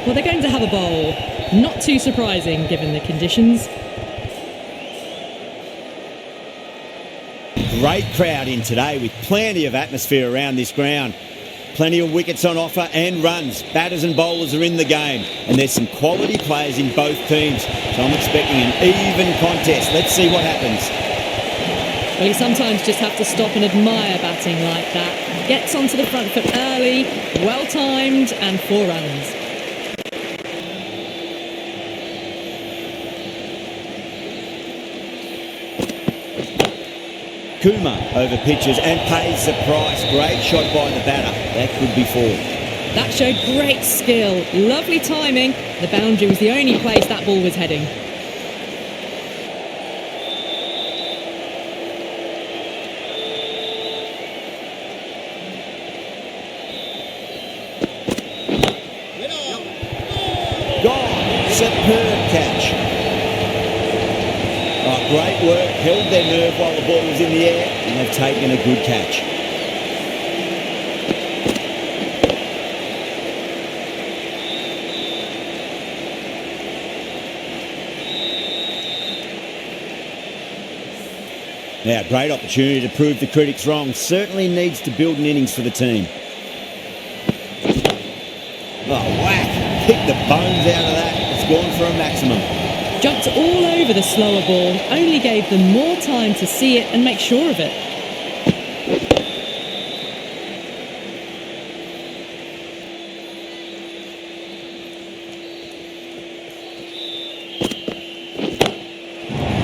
Well, they're going to have a bowl. Not too surprising given the conditions. Great crowd in today with plenty of atmosphere around this ground. Plenty of wickets on offer and runs. Batters and bowlers are in the game. And there's some quality players in both teams. So I'm expecting an even contest. Let's see what happens. Well, you sometimes just have to stop and admire batting like that. Gets onto the front foot early, well-timed, and 4 runs. Kumar over pitches and pays the price. Great shot by the batter. That could be 4. That showed great skill. Lovely timing. The boundary was the only place that ball was heading. Gone. Superb catch. Oh, great work. Held their nerve while the ball was in the air, and they've taken a good catch. Now, great opportunity to prove the critics wrong. Certainly needs to build an innings for the team. Oh, whack. Kicked the bones out of that. It's gone for a maximum. Jumped all over the slower ball, only gave them more time to see it and make sure of it.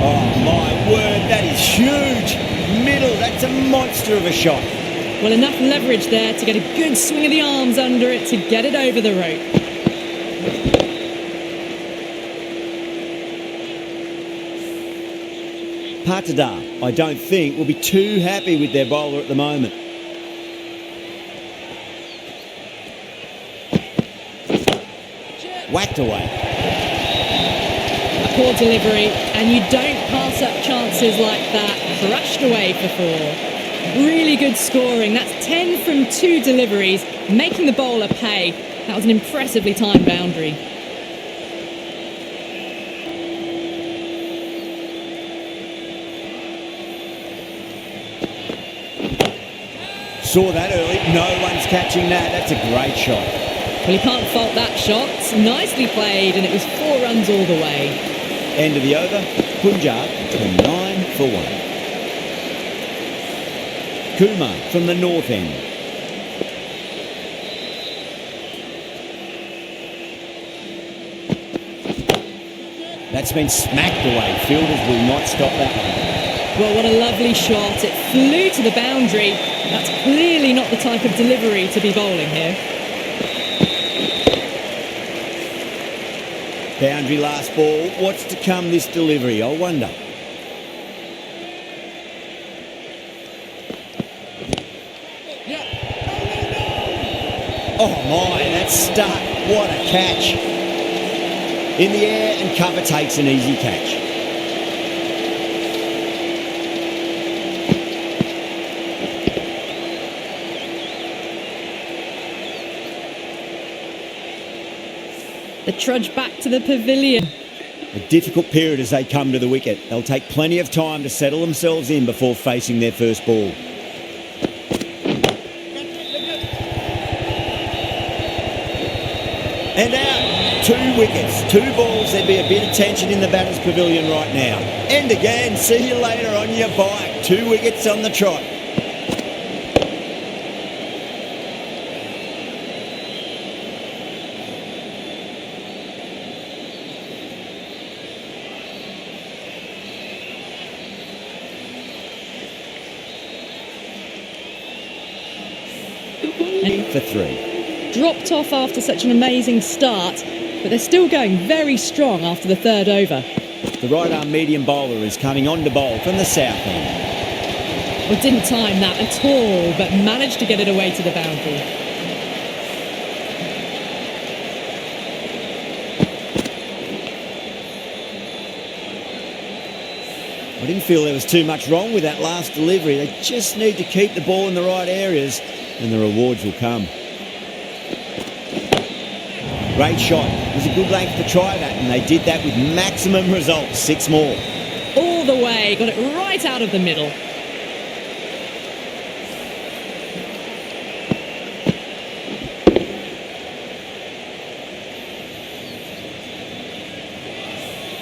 Oh my word, that is huge. Middle, that's a monster of a shot. Well, enough leverage there to get a good swing of the arms under it to get it over the rope. Patada, I don't think, will be too happy with their bowler at the moment. Whacked away. A poor delivery, and you don't pass up chances like that. Crushed away for 4. Really good scoring. That's 10 from 2 deliveries, making the bowler pay. That was an impressively timed boundary. Saw that early. No one's catching that. That's a great shot. Well, you can't fault that shot. Nicely played, and it was 4 runs all the way. End of the over. Punjab to 9 for 1. Kumar from the north end. That's been smacked away. Fielders will not stop that one. Well, what a lovely shot. It flew to the boundary. That's clearly not the type of delivery to be bowling here. Boundary last ball. What's to come this delivery? I wonder. Oh my, that's stuck. What a catch. In the air and cover takes an easy catch. The trudge back to the pavilion. A difficult period as they come to the wicket. They'll take plenty of time to settle themselves in before facing their first ball. And out, 2 wickets, 2 balls. There'd be a bit of tension in the batter's pavilion right now. And again, see you later on your bike. 2 wickets on the trot. For 3. Dropped off after such an amazing start, but they're still going very strong after the 3rd over. The right-arm medium bowler is coming on to bowl from the south end. Well, didn't time that at all, but managed to get it away to the boundary. I didn't feel there was too much wrong with that last delivery. They just need to keep the ball in the right areas and the rewards will come. Great shot. It was a good length to try that, and they did that with maximum results. 6 more. All the way, got it right out of the middle.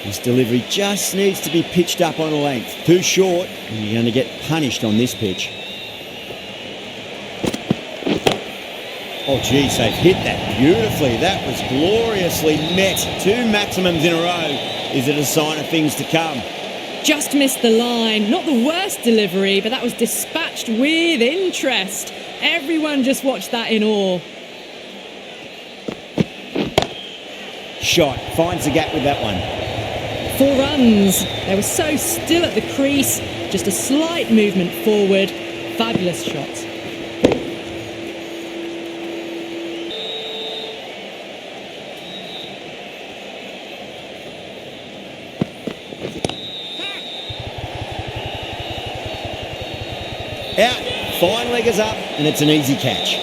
This delivery just needs to be pitched up on a length. Too short, and you're going to get punished on this pitch. Oh, geez, they've hit that beautifully. That was gloriously met. 2 maximums in a row. Is it a sign of things to come? Just missed the line. Not the worst delivery, but that was dispatched with interest. Everyone just watched that in awe. Shot. Finds the gap with that one. 4 runs. They were so still at the crease. Just a slight movement forward. Fabulous shot. Out. Fine leggers up, and it's an easy catch.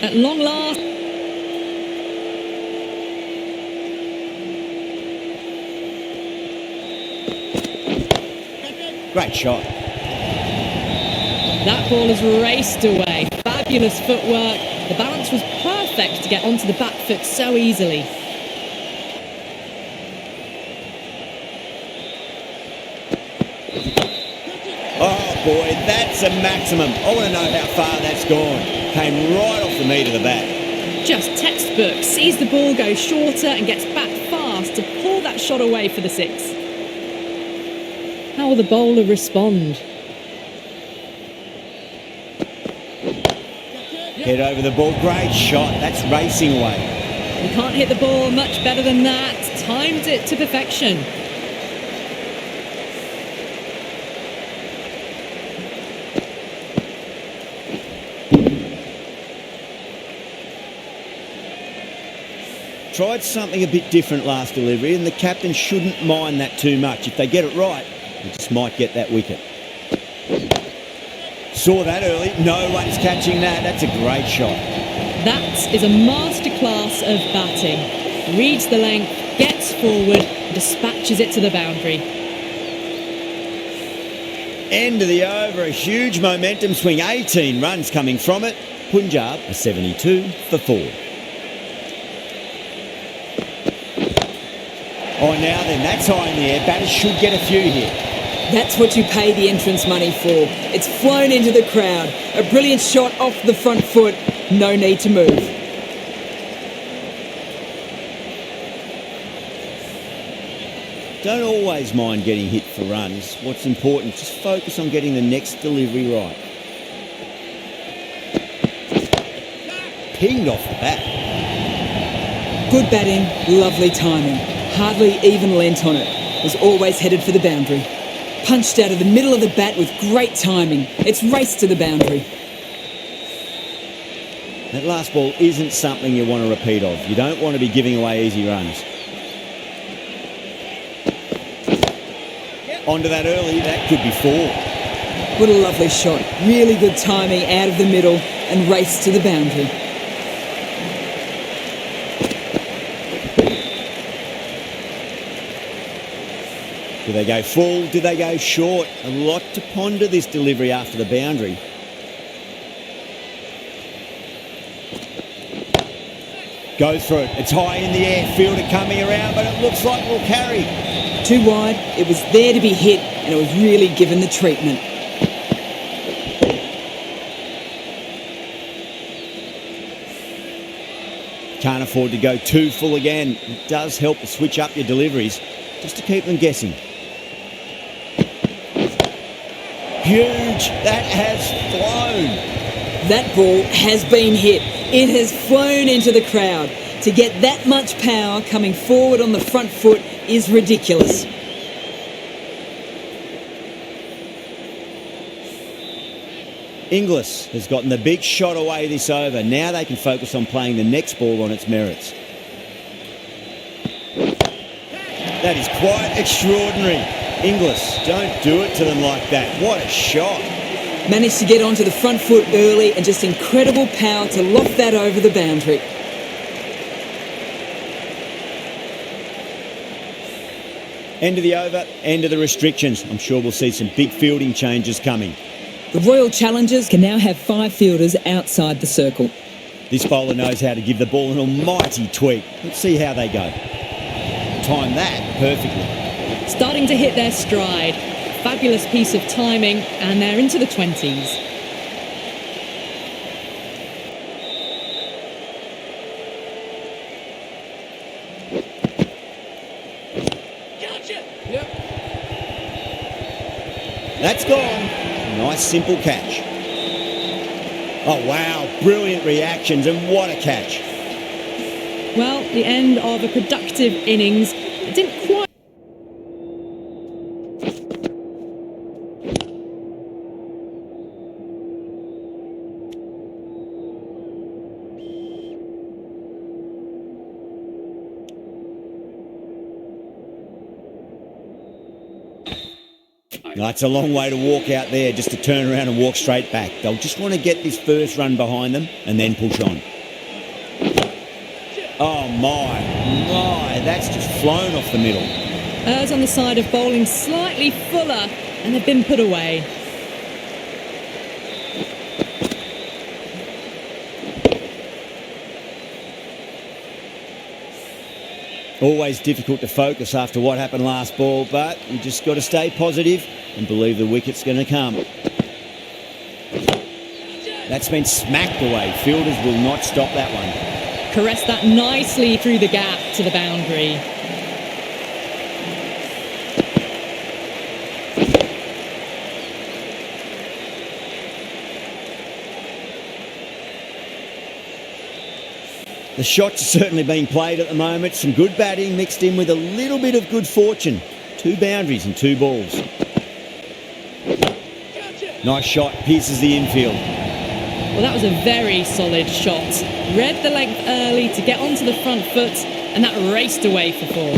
At long last. Great shot. That ball has raced away. Fabulous footwork. The balance was perfect to get onto the back foot so easily. Oh boy, that's a maximum. I want to know how far that's gone. Came right off the meat of the bat. Just textbook. Sees the ball go shorter and gets back fast to pull that shot away for the 6. How will the bowler respond? Head over the ball. Great shot. That's racing away. You can't hit the ball much better than that. Timed it to perfection. Tried something a bit different last delivery, and the captain shouldn't mind that too much. If they get it right, they just might get that wicket. Saw that early. No one's catching that. That's a great shot. That is a masterclass of batting. Reads the length, gets forward, dispatches it to the boundary. End of the over. A huge momentum swing. 18 runs coming from it. Punjab are 72 for 4. Oh, now then, that's high in the air. Batters should get a few here. That's what you pay the entrance money for. It's flown into the crowd. A brilliant shot off the front foot. No need to move. Don't always mind getting hit for runs. What's important, just focus on getting the next delivery right. Pinged off the bat. Good batting, lovely timing. Hardly even lent on it. Was always headed for the boundary. Punched out of the middle of the bat with great timing. It's raced to the boundary. That last ball isn't something you want to repeat of. You don't want to be giving away easy runs. Onto that early, that could be 4. What a lovely shot. Really good timing out of the middle and raced to the boundary. Do they go full? Do they go short? A lot to ponder this delivery after the boundary. Go through it. It's high in the air. Fielder coming around, but it looks like we'll carry. Too wide. It was there to be hit, and it was really given the treatment. Can't afford to go too full again. It does help to switch up your deliveries, just to keep them guessing. Huge. That has flown. That ball has been hit. It has flown into the crowd. To get that much power coming forward on the front foot is ridiculous. Inglis has gotten the big shot away this over. Now they can focus on playing the next ball on its merits. That is quite extraordinary. Inglis, don't do it to them like that. What a shot. Managed to get onto the front foot early and just incredible power to loft that over the boundary. End of the over, end of the restrictions. I'm sure we'll see some big fielding changes coming. The Royal Challengers can now have 5 fielders outside the circle. This bowler knows how to give the ball an almighty tweak. Let's see how they go. Time that perfectly. Starting to hit their stride. Fabulous piece of timing, and they're into the 20s. That's gone. Nice simple catch. Oh wow, brilliant reactions, and what a catch. Well, the end of a productive innings. It didn't quite... It's a long way to walk out there just to turn around and walk straight back. They'll just want to get this first run behind them and then push on. Oh my, that's just flown off the middle. Errs on the side of bowling slightly fuller, and they've been put away. Always difficult to focus after what happened last ball, but you just got to stay positive and believe the wicket's going to come. That's been smacked away. Fielders will not stop that one. Caressed that nicely through the gap to the boundary. The shots are certainly being played at the moment. Some good batting mixed in with a little bit of good fortune. 2 boundaries and 2 balls. Nice shot, pierces the infield. Well, that was a very solid shot. Read the length early to get onto the front foot, and that raced away for 4.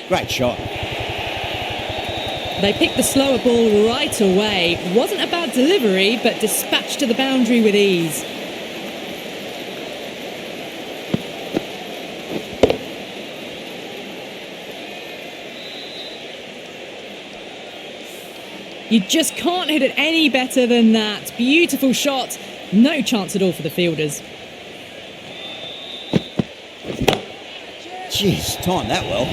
Great shot. They picked the slower ball right away. Wasn't a bad delivery, but dispatched to the boundary with ease. You just can't hit it any better than that. Beautiful shot. No chance at all for the fielders. Jeez, timed that well.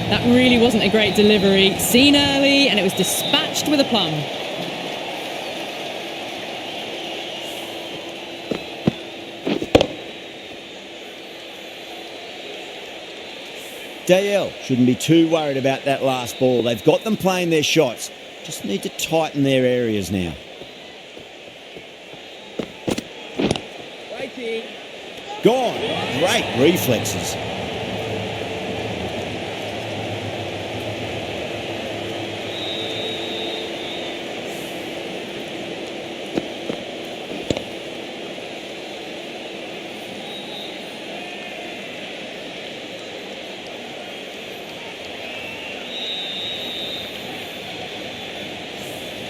That really wasn't a great delivery. Seen early, and it was dispatched with a plum. Dale shouldn't be too worried about that last ball. They've got them playing their shots. Just need to tighten their areas now. Gone. Great reflexes.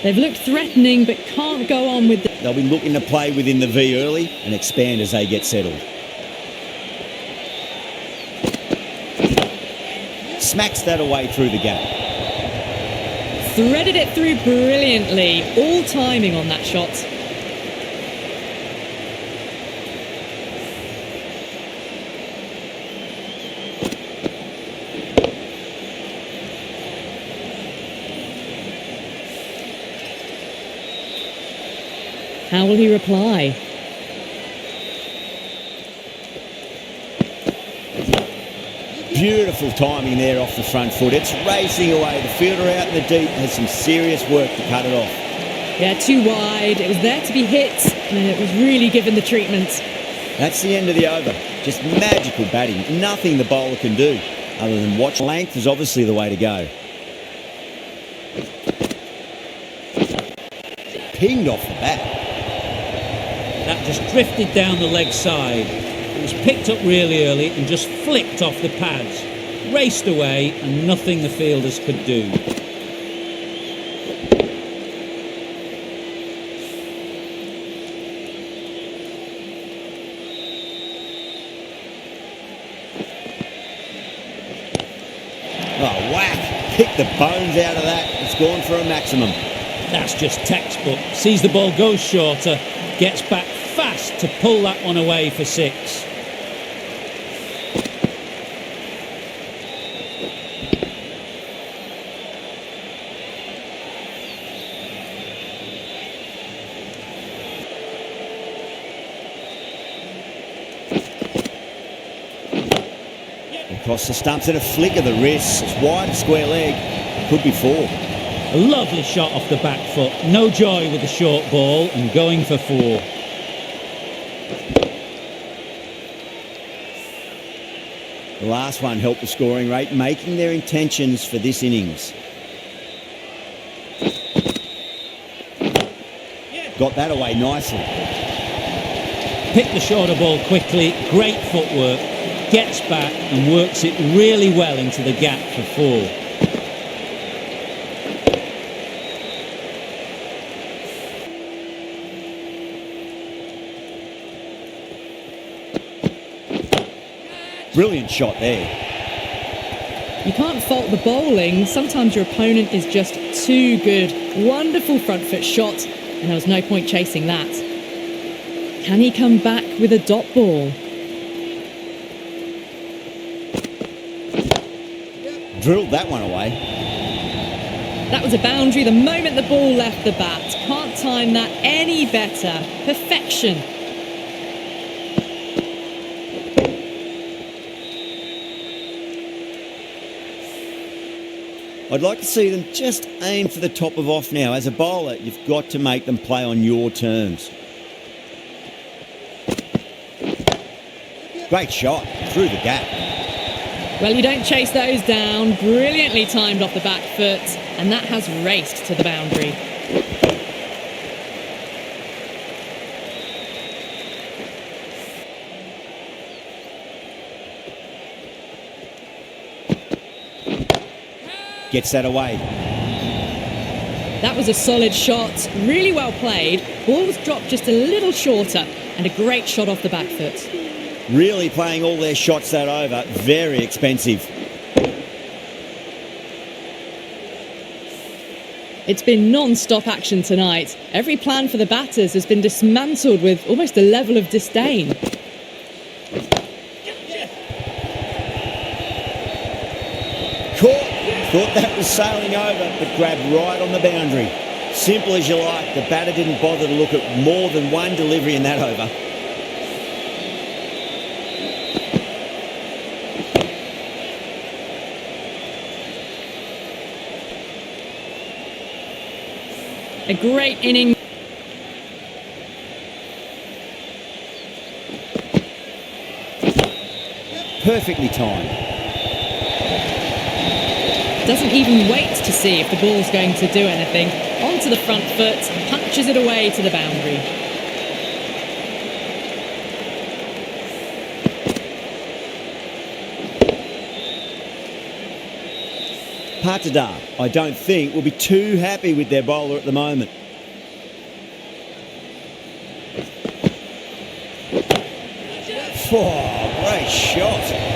They've looked threatening, but can't go on with the... They'll be looking to play within the V early and expand as they get settled. Smacks that away through the gap. Threaded it through brilliantly. All timing on that shot. How will he reply? Beautiful timing there off the front foot. It's racing away. The fielder out in the deep has some serious work to cut it off. Yeah, too wide. It was there to be hit, and it was really given the treatment. That's the end of the over. Just magical batting. Nothing the bowler can do other than watch. Length is obviously the way to go. Pinged off the bat. That just drifted down the leg side. It was picked up really early and just flicked off the pads. Raced away and nothing the fielders could do. Oh, whack. Pick the bones out of that. It's gone for a maximum. That's just textbook. Sees the ball go shorter, gets back fast to pull that one away for 6. Across the stumps and a flick of the wrist. It's wide, square leg. Could be 4. A lovely shot off the back foot. No joy with the short ball and going for 4. The last one helped the scoring rate, making their intentions for this innings. Got that away nicely. Picked the shorter ball quickly. Great footwork. Gets back and works it really well into the gap for 4. Brilliant shot there. You can't fault the bowling. Sometimes your opponent is just too good. Wonderful front foot shot, and there was no point chasing that. Can he come back with a dot ball? Drilled that one away. That was a boundary the moment the ball left the bat. Can't time that any better. Perfection. I'd like to see them just aim for the top of off now. As a bowler, you've got to make them play on your terms. Great shot through the gap. Well, you don't chase those down. Brilliantly timed off the back foot, and that has raced to the boundary. Gets that away. That was a solid shot, really well played. Ball was dropped just a little shorter, and a great shot off the back foot. Really playing all their shots that over. Very expensive. It's been non-stop action tonight. Every plan for the batters has been dismantled with almost a level of disdain. Caught. Thought that was sailing over, but grabbed right on the boundary. Simple as you like. The batter didn't bother to look at more than one delivery in that over. A great inning. Perfectly timed. Doesn't even wait to see if the ball's going to do anything. Onto the front foot, punches it away to the boundary. Patadar, I don't think, will be too happy with their bowler at the moment. Oh, great shot.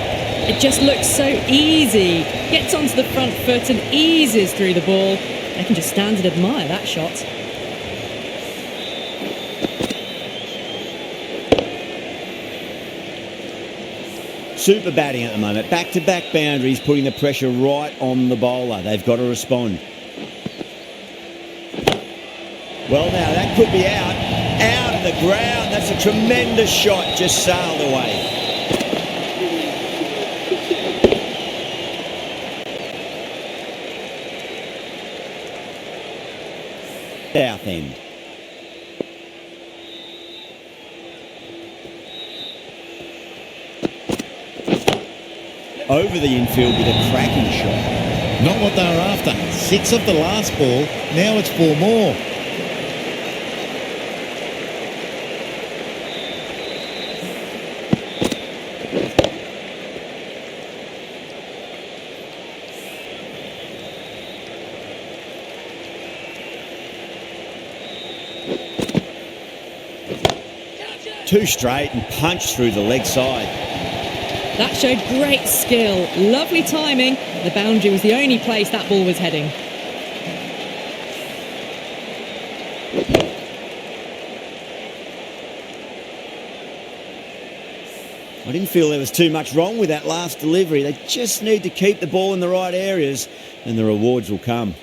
It just looks so easy. Gets onto the front foot and eases through the ball. They can just stand and admire that shot. Super batting at the moment. Back-to-back boundaries, putting the pressure right on the bowler. They've got to respond. Well, now, that could be out. Out of the ground. That's a tremendous shot. Just sailed away. South end. over the infield with a cracking shot. Not what they were after. 6 of the last ball. Now it's 4 more. Two straight and punched through the leg side. That showed great skill, lovely timing. The boundary was the only place that ball was heading. I didn't feel there was too much wrong with that last delivery. They just need to keep the ball in the right areas and the rewards will come.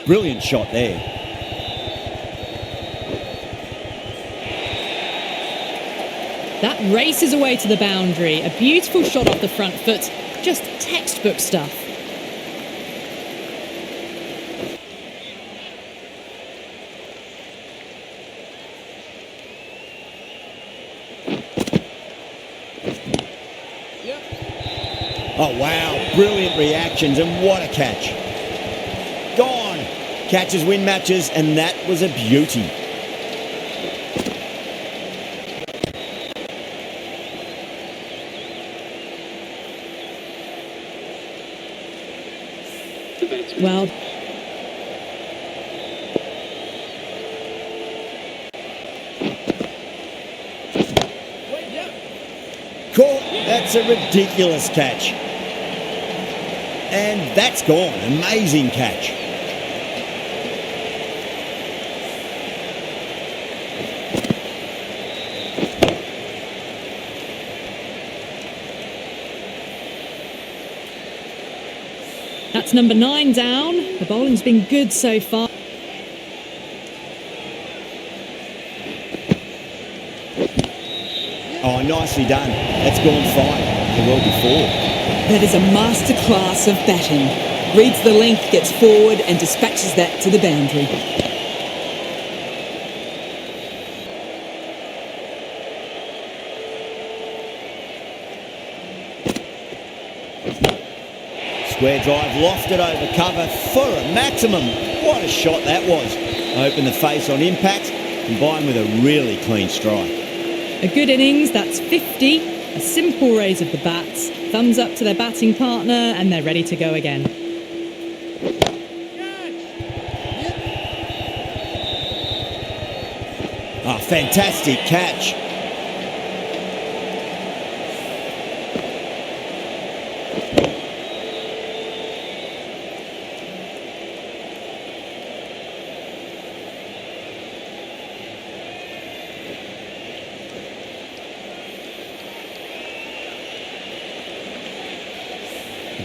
Brilliant shot there. That races away to the boundary. A beautiful shot off the front foot. Just textbook stuff. Oh, wow. Brilliant reactions and what a catch. Gone. Catches win matches and that was a beauty. Well, caught. That's a ridiculous catch. And that's gone. Amazing catch. that's number 9 down. The bowling's been good so far. Oh, nicely done. That's gone fine. The well before. That is a masterclass of batting. Reads the length, gets forward and dispatches that to the boundary. Square drive lofted over cover for a maximum. What a shot that was. Open the face on impact, combined with a really clean strike. A good innings, that's 50. A simple raise of the bats. Thumbs up to their batting partner and they're ready to go again. Oh, fantastic catch.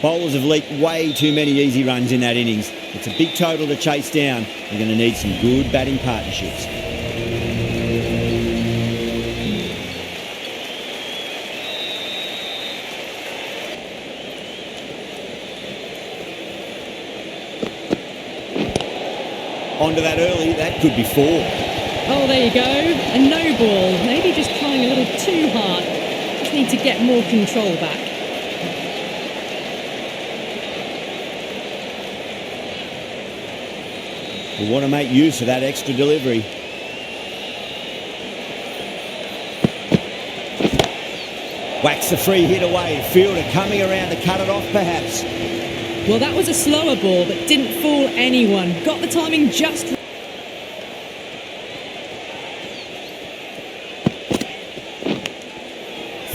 Bowlers have leaked way too many easy runs in that innings. It's a big total to chase down. They're going to need some good batting partnerships. Onto that early, that could be 4. Oh, there you go. A no ball. Maybe just trying a little too hard. Just need to get more control back. We want to make use of that extra delivery. Whacks the free hit away. Fielder coming around to cut it off perhaps. Well, that was a slower ball, but didn't fool anyone. Got the timing just right.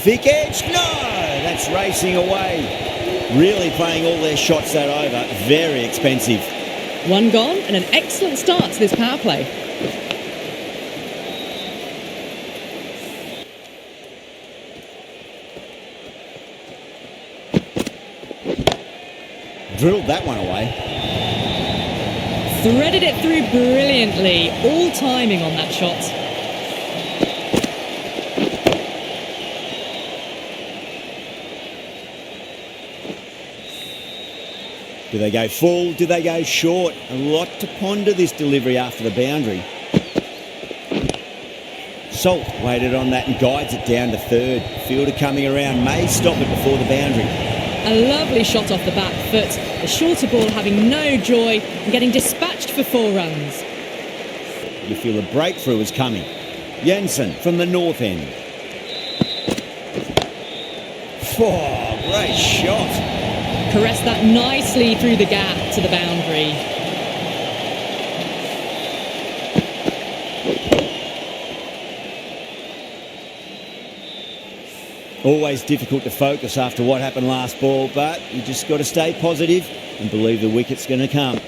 Thick edge, no! That's racing away. Really playing all their shots that over. Very expensive. One gone and an excellent start to this power play. Drilled that one away. Threaded it through brilliantly. All timing on that shot. Do they go full? Do they go short? A lot to ponder this delivery after the boundary. Salt waited on that and guides it down to third. Fielder coming around, may stop it before the boundary. A lovely shot off the back foot. The shorter ball having no joy and getting dispatched for 4 runs. You feel a breakthrough is coming. Jansen from the north end. Oh, great shot. Caressed that nicely through the gap to the boundary. Always difficult to focus after what happened last ball, but you just got to stay positive and believe the wicket's going to come.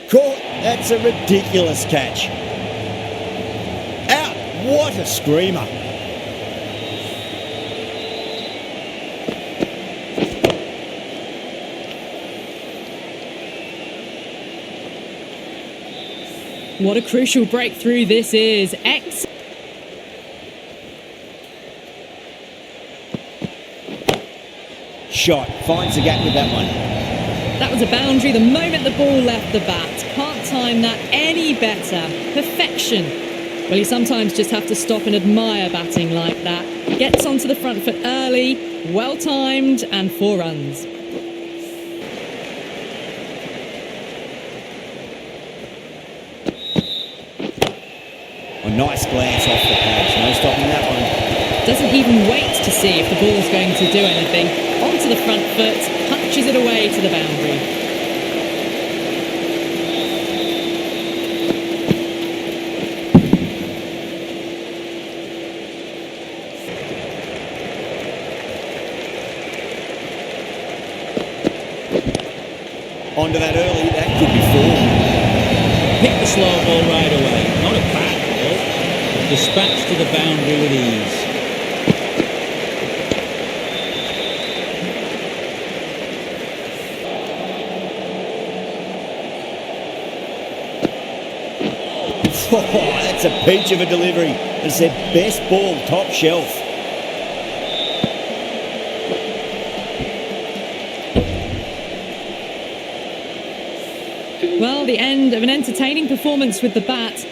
Caught. That's a ridiculous catch. Out. What a screamer. What a crucial breakthrough this is. Shot. Finds the gap with that one. That was a boundary the moment the ball left the bat. Can't time that any better. Perfection. Well, you sometimes just have to stop and admire batting like that. Gets onto the front foot early, well timed, and 4 runs. A nice glance off the pads. No stopping that one. Doesn't even wait to see if the ball's going to do anything. Onto the front foot, punches it away to the boundary. Onto that early, that could be 4. Pick the slow ball right away. Not a bad ball, but dispatched to the boundary with ease. Oh, that's a peach of a delivery. It's their best ball, top shelf. Well, the end of an entertaining performance with the bat.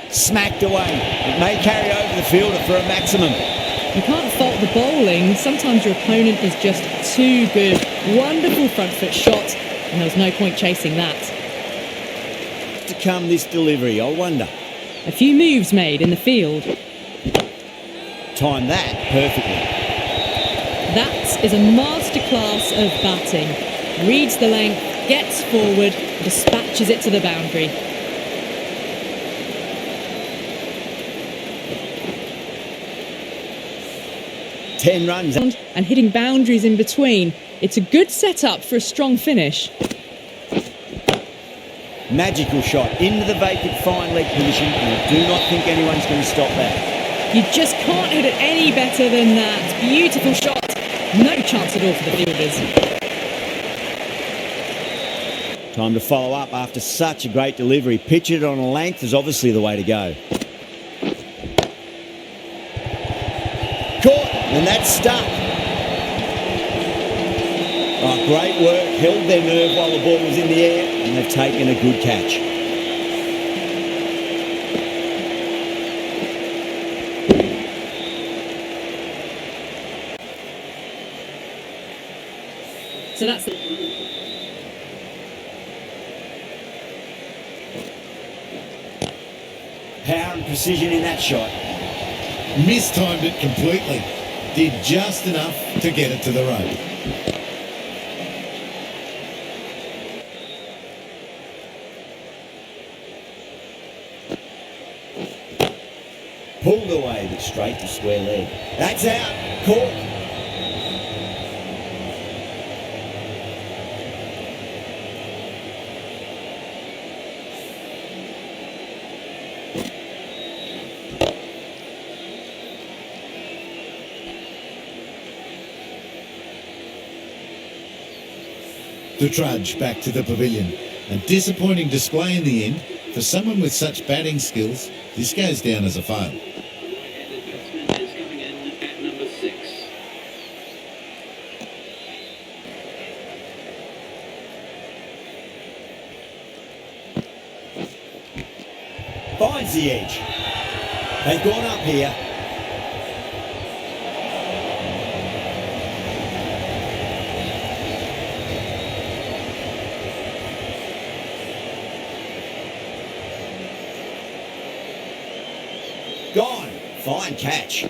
Smacked away. It may carry over the fielder for a maximum. You can't fault the bowling. Sometimes your opponent is just too good. Wonderful front foot shot, and there was no point chasing that. To come this delivery, I wonder. A few moves made in the field. Time that perfectly. That is a masterclass of batting. Reads the length, gets forward, dispatches it to the boundary. Ten runs. And hitting boundaries in between. It's a good setup for a strong finish. Magical shot into the vacant fine leg position, and I do not think anyone's going to stop that. You just can't hit it any better than that. Beautiful shot. No chance at all for the fielders. Time to follow up after such a great delivery. Pitch it on a length is obviously the way to go. Caught, and that's stuck. Oh, great work. Held their nerve while the ball was in the air, and they've taken a good catch. So that's Power and precision in that shot. Mistimed it completely. Did just enough to get it to the rope. Pulled away, but straight to square leg. That's out. Caught. to trudge back to the pavilion. A disappointing display in the end. For someone with such batting skills, this goes down as a fail. Finds the edge. They've gone up here. Gone. Fine catch.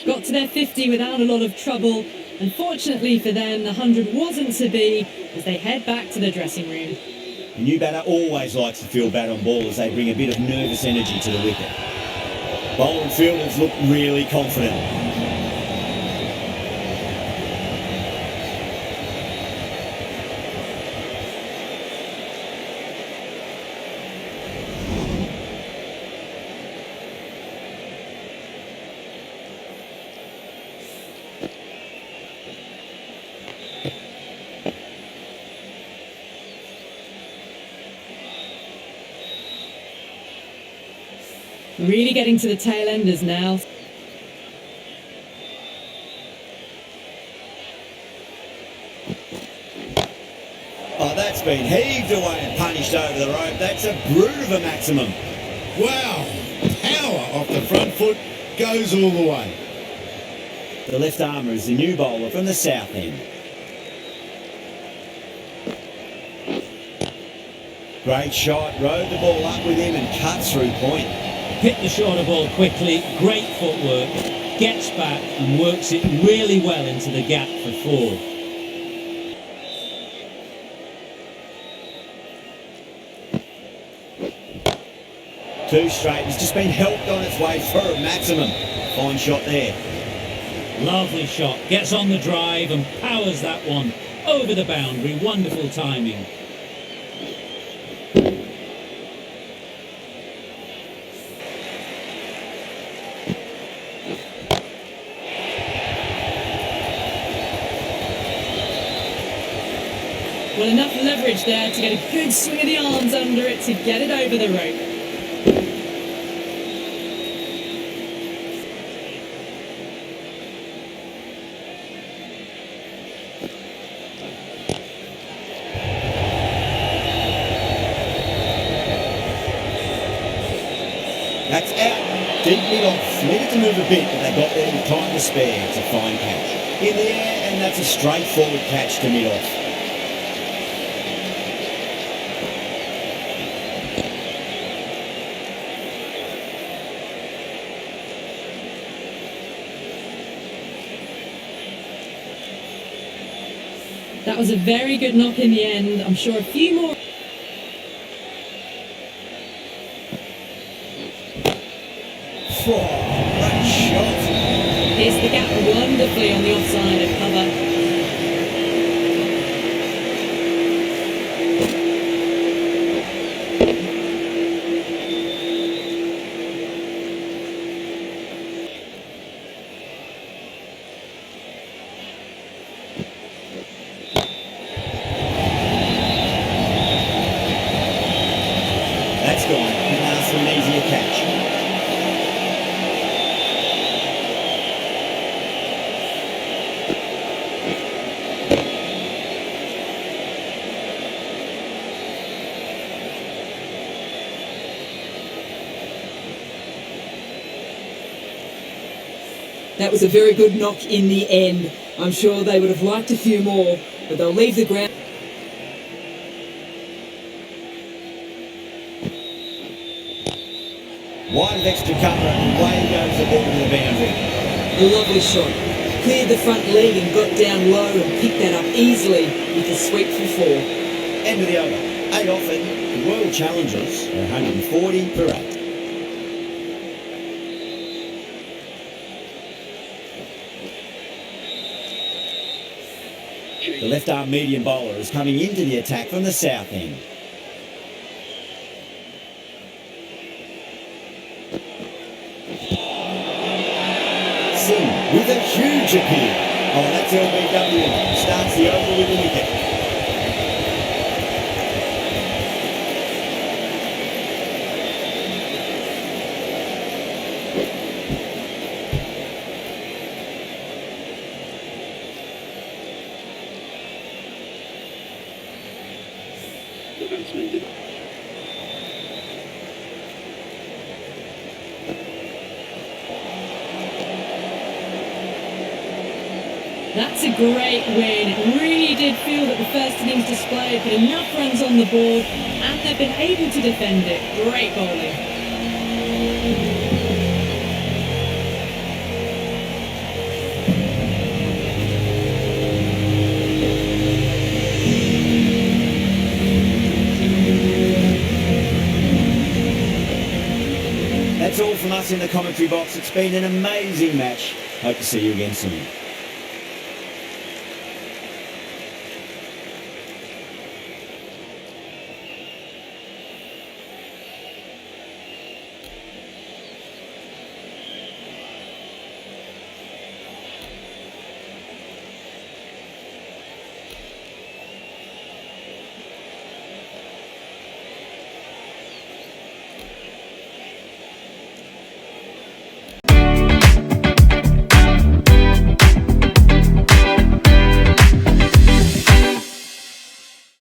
Got to their 50 without a lot of trouble. Unfortunately for them, the 100 wasn't to be as they head back to the dressing room. A new batter always likes to feel bat on ball as they bring a bit of nervous energy to the wicket. Bowler and fielders look really confident. Really getting to the tail enders now. Oh, that's been heaved away and punished over the rope. That's a brute of a maximum. Wow! Power off the front foot goes all the way. The left armour is the new bowler from the south end. Great shot, rode the ball up with him and cuts through point. Hit the shorter ball quickly, great footwork, gets back and works it really well into the gap for 4. Two straight, has just been helped on its way for a maximum. Fine shot there. Lovely shot, gets on the drive and powers that one over the boundary, wonderful timing. Well, enough leverage there to get a good swing of the arms under it to get it over the rope. That's out. Deep mid-off. Needed to move a bit, but they got there with time to spare. It's a fine catch. In the air, and that's a straightforward catch to mid-off. That was a very good knock in the end. I'm sure a few more. Great shot. Here's the gap wonderfully on the offside of cover. That's gone. And now for an easier catch. That was a very good knock in the end. I'm sure they would have liked a few more, but they'll leave the ground. Wide of extra cover and away goes the ball to the boundary. A lovely shot. Cleared the front leg and got down low and picked that up easily with a sweep for 4. End of the over. 8 off it. The Royal Challengers are 140 per 8. The left arm medium bowler is coming into the attack from the south end. trip here. Oh, that's LBW. Starts the over with a wicket. That's a great win. It really did feel that the first innings display had put enough runs on the board and they've been able to defend it. Great bowling. That's all from us in the commentary box. It's been an amazing match. Hope to see you again soon.